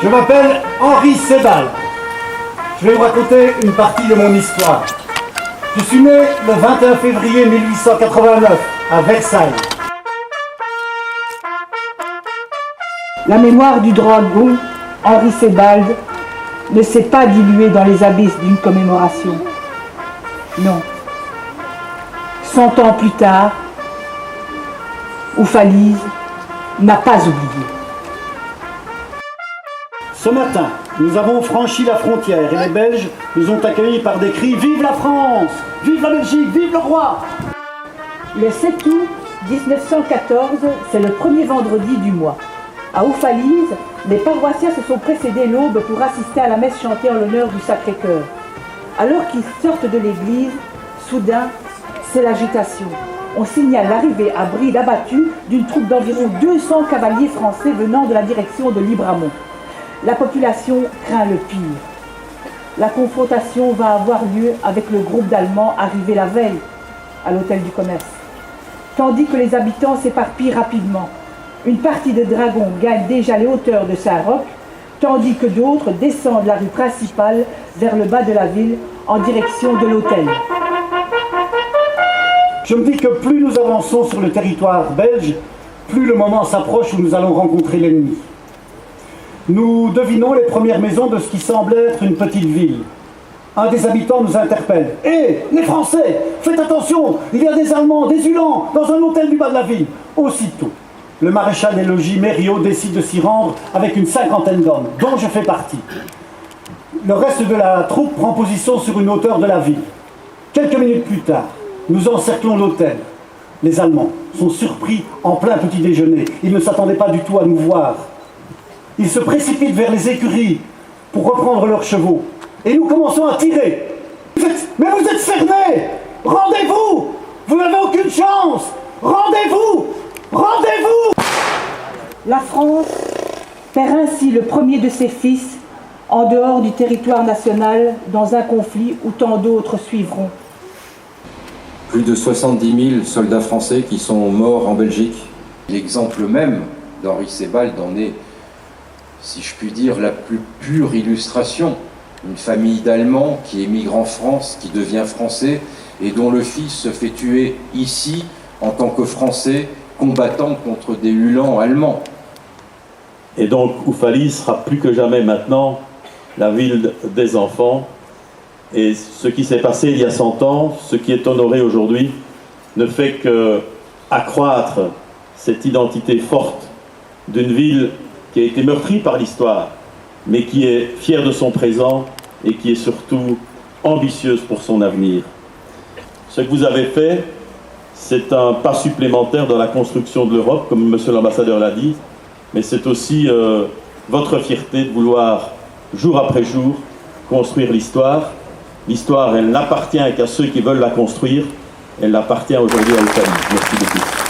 Je m'appelle Henri Sebald. Je vais vous raconter une partie de mon histoire. Je suis né le 21 février 1889 à Versailles. La mémoire du dragon Henri Sebald ne s'est pas diluée dans les abysses d'une commémoration. Non. 100 ans plus tard, Oufalise n'a pas oublié. Ce matin, nous avons franchi la frontière et les Belges nous ont accueillis par des cris « Vive la France! Vive la Belgique! Vive le roi !» Le 7 août 1914, c'est le premier vendredi du mois. À Oufalise, les paroissiens se sont précédés l'aube pour assister à la messe chantée en l'honneur du Sacré-Cœur. Alors qu'ils sortent de l'église, soudain, c'est l'agitation. On signale l'arrivée à bride abattue d'une troupe d'environ 200 cavaliers français venant de la direction de Libramont. La population craint le pire. La confrontation va avoir lieu avec le groupe d'Allemands arrivé la veille à l'hôtel du commerce. Tandis que les habitants s'éparpillent rapidement. Une partie de dragons gagne déjà les hauteurs de Saint-Roch, tandis que d'autres descendent la rue principale vers le bas de la ville en direction de l'hôtel. Je me dis que plus nous avançons sur le territoire belge, plus le moment s'approche où nous allons rencontrer l'ennemi. Nous devinons les premières maisons de ce qui semble être une petite ville. Un des habitants nous interpelle. « Hé, les Français, faites attention, il y a des Allemands, des Uhlans, dans un hôtel du bas de la ville. » Aussitôt, le maréchal des logis Mériot décide de s'y rendre avec une 50aine d'hommes, dont je fais partie. Le reste de la troupe prend position sur une hauteur de la ville. Quelques minutes plus tard, nous encerclons l'hôtel. Les Allemands sont surpris en plein petit déjeuner. Ils ne s'attendaient pas du tout à nous voir. Ils se précipitent vers les écuries pour reprendre leurs chevaux. Et nous commençons à tirer. Mais vous êtes cernés! Rendez-vous! Vous n'avez aucune chance! Rendez-vous! Rendez-vous! La France perd ainsi le premier de ses fils en dehors du territoire national dans un conflit où tant d'autres suivront. Plus de 70 000 soldats français qui sont morts en Belgique. L'exemple même d'Henri Sebald en est, si je puis dire, la plus pure illustration. Une famille d'Allemands qui émigre en France, qui devient français et dont le fils se fait tuer ici en tant que Français combattant contre des Uhlans allemands. Et donc Oufalise sera plus que jamais maintenant la ville des enfants. Et ce qui s'est passé il y a 100 ans, ce qui est honoré aujourd'hui, ne fait qu'accroître cette identité forte d'une ville qui a été meurtrie par l'histoire, mais qui est fière de son présent et qui est surtout ambitieuse pour son avenir. Ce que vous avez fait, c'est un pas supplémentaire dans la construction de l'Europe, comme monsieur l'ambassadeur l'a dit, mais c'est aussi votre fierté de vouloir, jour après jour, construire l'histoire. L'histoire, elle n'appartient qu'à ceux qui veulent la construire. Elle appartient aujourd'hui à Oufalise. Merci beaucoup.